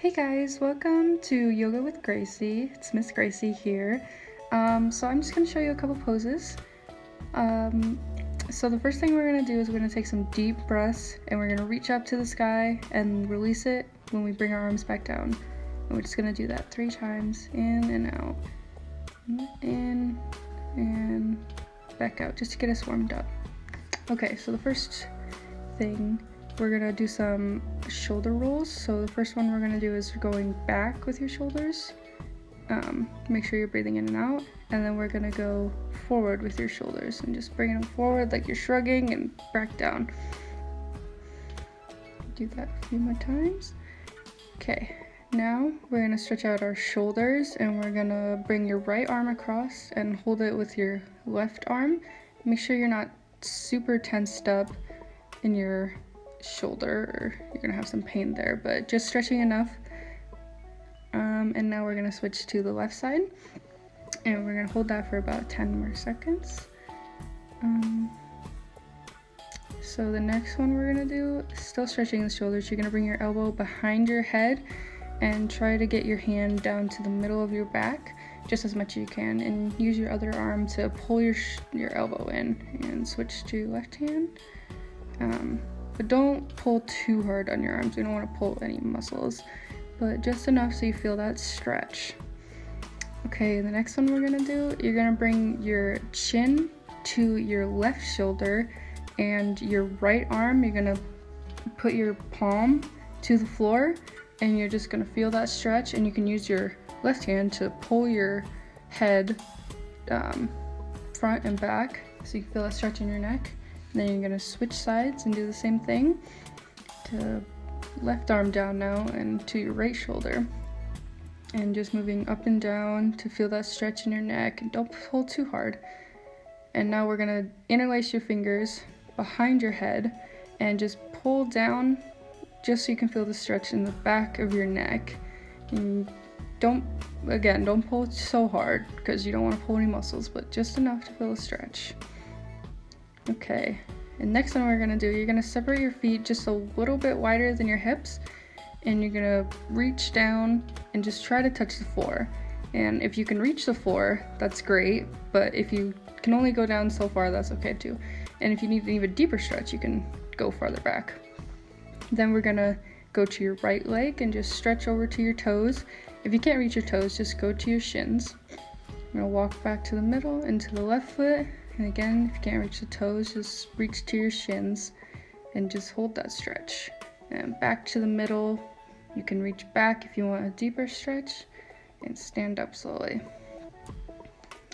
Hey guys, welcome to Yoga with Gracie. It's Miss Gracie here. So I'm just going to show you a couple poses. So the first thing we're going to do is we're going to take some deep breaths and we're going to reach up to the sky and release it when we bring our arms back down. And we're just going to do that 3 times, in and out, in and back out, just to get us warmed up. Okay, so the first thing, we're gonna do some shoulder rolls. So the first one we're gonna do is going back with your shoulders. Make sure you're breathing in and out, and then we're gonna go forward with your shoulders and just bringing them forward like you're shrugging and back down. Do that a few more times. Okay, now we're gonna stretch out our shoulders and we're gonna bring your right arm across and hold it with your left arm. Make sure you're not super tensed up in your shoulder or you're gonna have some pain there, but just stretching enough. And now we're gonna switch to the left side and we're gonna hold that for about 10 more seconds. So the next one we're gonna do, still stretching the shoulders, you're gonna bring your elbow behind your head and try to get your hand down to the middle of your back just as much as you can, and use your other arm to pull your elbow in and switch to left hand. But don't pull too hard on your arms. We don't want to pull any muscles, but just enough so you feel that stretch. Okay, the next one we're gonna do, you're gonna bring your chin to your left shoulder and your right arm, you're gonna put your palm to the floor and you're just gonna feel that stretch, and you can use your left hand to pull your head front and back so you can feel that stretch in your neck. Then you're gonna switch sides and do the same thing to left arm down now and to your right shoulder. And just moving up and down to feel that stretch in your neck, and don't pull too hard. And now we're gonna interlace your fingers behind your head and just pull down just so you can feel the stretch in the back of your neck. And don't pull so hard because you don't want to pull any muscles, but just enough to feel a stretch. Okay, and next one we're gonna do, you're gonna separate your feet just a little bit wider than your hips, and you're gonna reach down and just try to touch the floor. And if you can reach the floor, that's great, but if you can only go down so far, that's okay too. And if you need an even deeper stretch, you can go farther back. Then we're gonna go to your right leg and just stretch over to your toes. If you can't reach your toes, just go to your shins. I'm gonna walk back to the middle and to the left foot. And again, if you can't reach the toes, just reach to your shins and just hold that stretch. And back to the middle. You can reach back if you want a deeper stretch, and stand up slowly.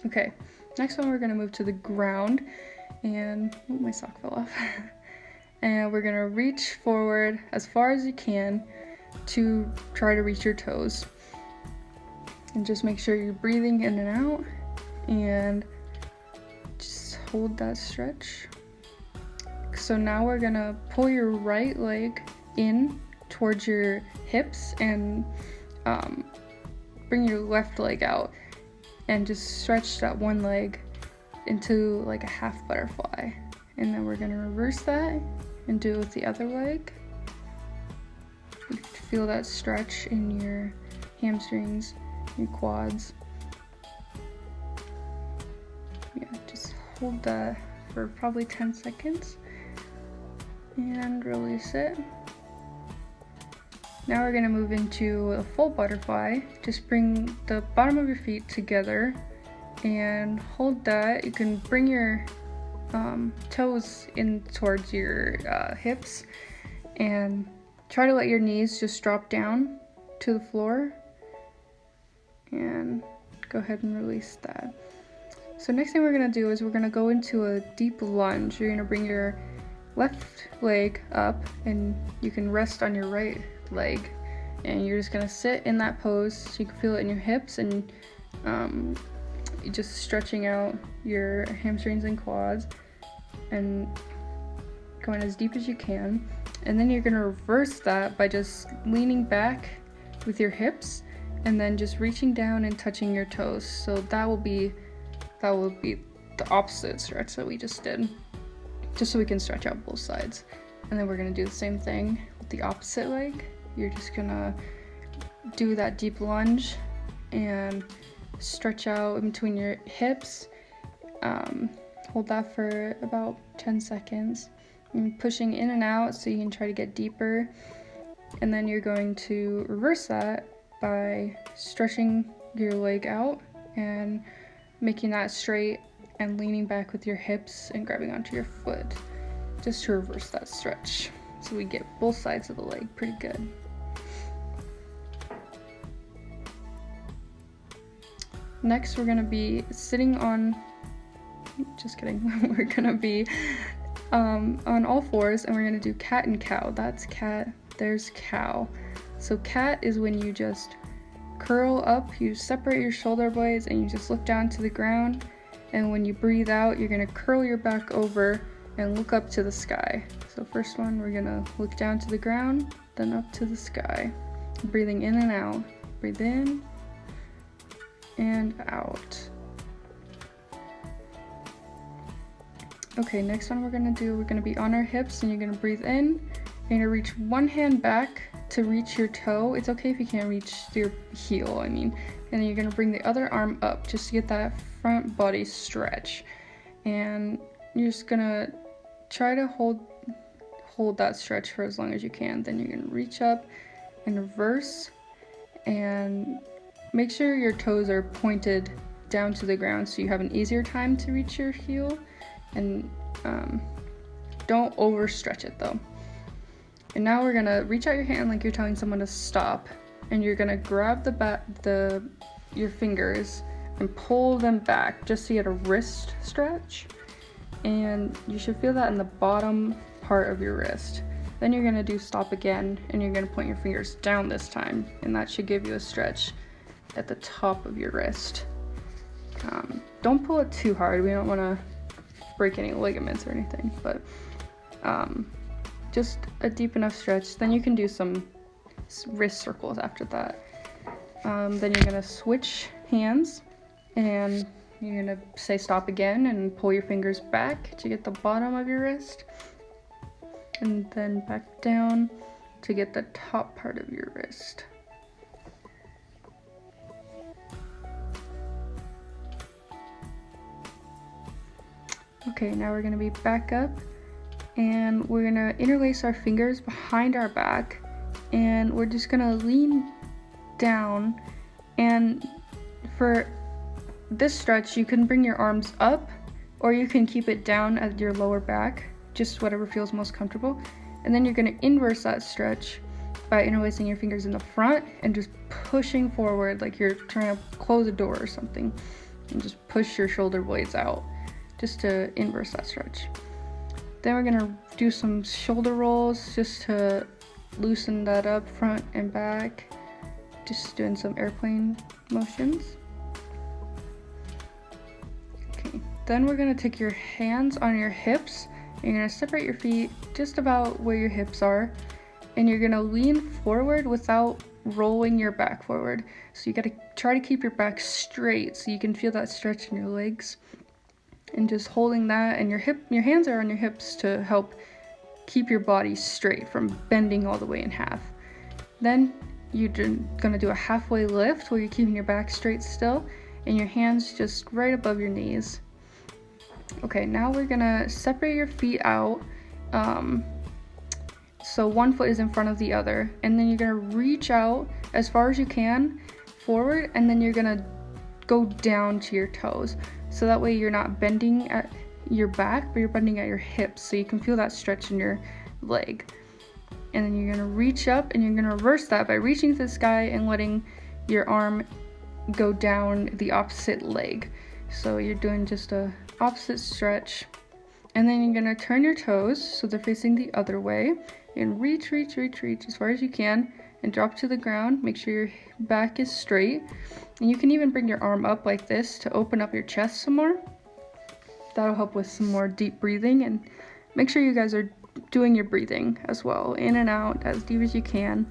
Okay, next one we're gonna move to the ground, and my sock fell off. And we're gonna reach forward as far as you can to try to reach your toes. And just make sure you're breathing in and out, and hold that stretch. So now we're gonna pull your right leg in towards your hips and bring your left leg out and just stretch that one leg into like a half butterfly. And then we're gonna reverse that and do it with the other leg. You can feel that stretch in your hamstrings, your quads. Hold that for probably 10 seconds and release it. Now we're gonna move into a full butterfly. Just bring the bottom of your feet together and hold that. You can bring your toes in towards your hips and try to let your knees just drop down to the floor, and go ahead and release that. So next thing we're gonna do is we're gonna go into a deep lunge. You're gonna bring your left leg up and you can rest on your right leg, and you're just gonna sit in that pose so you can feel it in your hips, and you're just stretching out your hamstrings and quads and going as deep as you can. And then you're gonna reverse that by just leaning back with your hips and then just reaching down and touching your toes. So that will be the opposite stretch that we just did, just so we can stretch out both sides. And then we're gonna do the same thing with the opposite leg. You're just gonna do that deep lunge and stretch out in between your hips. Hold that for about 10 seconds. And pushing in and out so you can try to get deeper. And then you're going to reverse that by stretching your leg out and making that straight and leaning back with your hips and grabbing onto your foot just to reverse that stretch. So we get both sides of the leg pretty good. Next, we're gonna be sitting on, just kidding, we're gonna be on all fours, and we're gonna do cat and cow. That's cat, there's cow. So cat is when you just curl up, you separate your shoulder blades, and you just look down to the ground. And when you breathe out, you're gonna curl your back over and look up to the sky. So first one, we're gonna look down to the ground, then up to the sky. Breathing in and out. Breathe in and out. Okay, next one we're gonna be on our hips, and you're gonna breathe in. You're gonna reach one hand back to reach your toe. It's okay if you can't reach your heel, and then you're gonna bring the other arm up just to get that front body stretch. And you're just gonna try to hold that stretch for as long as you can. Then you're gonna reach up and reverse, and make sure your toes are pointed down to the ground so you have an easier time to reach your heel. And don't overstretch it though. And now we're gonna reach out your hand like you're telling someone to stop, and you're gonna grab your fingers and pull them back just so you get a wrist stretch. And you should feel that in the bottom part of your wrist. Then you're gonna do stop again, and you're gonna point your fingers down this time, and that should give you a stretch at the top of your wrist. Don't pull it too hard. We don't wanna break any ligaments or anything, but just a deep enough stretch. Then you can do some wrist circles after that. Then you're gonna switch hands, and you're gonna say stop again and pull your fingers back to get the bottom of your wrist, and then back down to get the top part of your wrist. Okay, now we're gonna be back up, and we're gonna interlace our fingers behind our back, and we're just gonna lean down. And for this stretch, you can bring your arms up, or you can keep it down at your lower back, just whatever feels most comfortable. And then you're gonna inverse that stretch by interlacing your fingers in the front and just pushing forward like you're trying to close a door or something, and just push your shoulder blades out just to inverse that stretch. Then we're gonna do some shoulder rolls just to loosen that up front and back, just doing some airplane motions. Okay, then we're gonna take your hands on your hips, and you're gonna separate your feet just about where your hips are, and you're gonna lean forward without rolling your back forward. So you gotta try to keep your back straight so you can feel that stretch in your legs. And just holding that, and your hands are on your hips to help keep your body straight from bending all the way in half. Then you're gonna do a halfway lift where you're keeping your back straight still, and your hands just right above your knees. Okay, now we're gonna separate your feet out, so one foot is in front of the other, and then you're gonna reach out as far as you can forward, and then you're gonna go down to your toes. So that way you're not bending at your back, but you're bending at your hips, so you can feel that stretch in your leg. And then you're gonna reach up, and you're gonna reverse that by reaching to the sky and letting your arm go down the opposite leg. So you're doing just a opposite stretch. And then you're gonna turn your toes so they're facing the other way. And reach as far as you can, and drop to the ground. Make sure your back is straight. And you can even bring your arm up like this to open up your chest some more. That'll help with some more deep breathing. And make sure you guys are doing your breathing as well, in and out as deep as you can.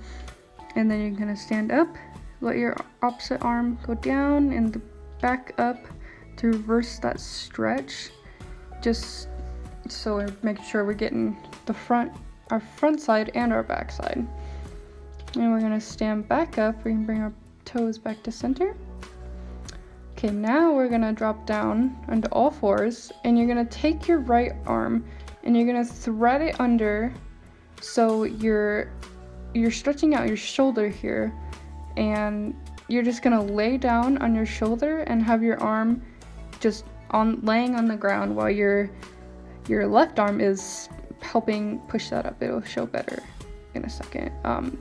And then you're gonna stand up, let your opposite arm go down and back up to reverse that stretch, just so we're making sure we're getting our front side and our back side. And we're gonna stand back up. We can bring our toes back to center. Okay, now we're gonna drop down onto all fours, and you're gonna take your right arm and you're gonna thread it under, so you're stretching out your shoulder here, and you're just gonna lay down on your shoulder and have your arm just laying on the ground while your left arm is helping push that up. It'll show better in a second.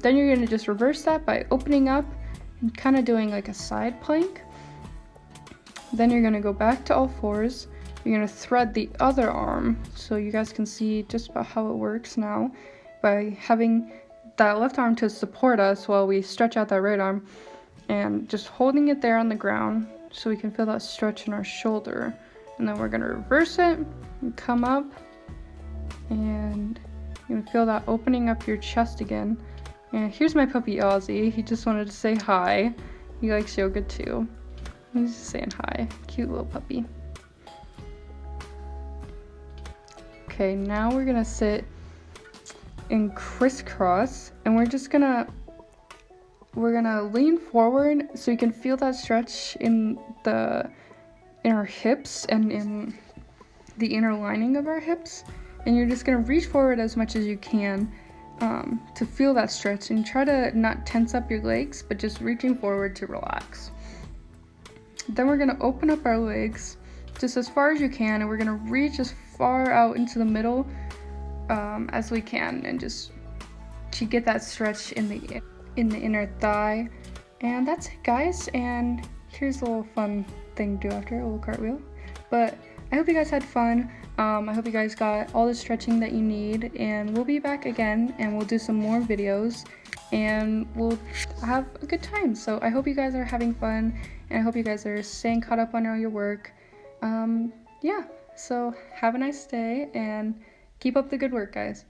Then you're gonna just reverse that by opening up and kind of doing like a side plank. Then you're gonna go back to all fours. You're gonna thread the other arm, so you guys can see just about how it works now, by having that left arm to support us while we stretch out that right arm, and just holding it there on the ground so we can feel that stretch in our shoulder. And then we're gonna reverse it and come up, and you're gonna feel that opening up your chest again. And here's my puppy Ozzy. He just wanted to say hi. He likes yoga too. He's just saying hi. Cute little puppy. Okay, now we're gonna sit in crisscross, and we're gonna lean forward so you can feel that stretch in our hips and in the inner lining of our hips. And you're just gonna reach forward as much as you can to feel that stretch, and try to not tense up your legs, but just reaching forward to relax. Then we're gonna open up our legs just as far as you can, and we're gonna reach as far out into the middle as we can, and just to get that stretch in the inner thigh. And that's it, guys. And here's a little fun thing to do after, a little cartwheel. But I hope you guys had fun. I hope you guys got all the stretching that you need, and we'll be back again and we'll do some more videos and we'll have a good time. So I hope you guys are having fun, and I hope you guys are staying caught up on all your work. Yeah, so have a nice day and keep up the good work, guys.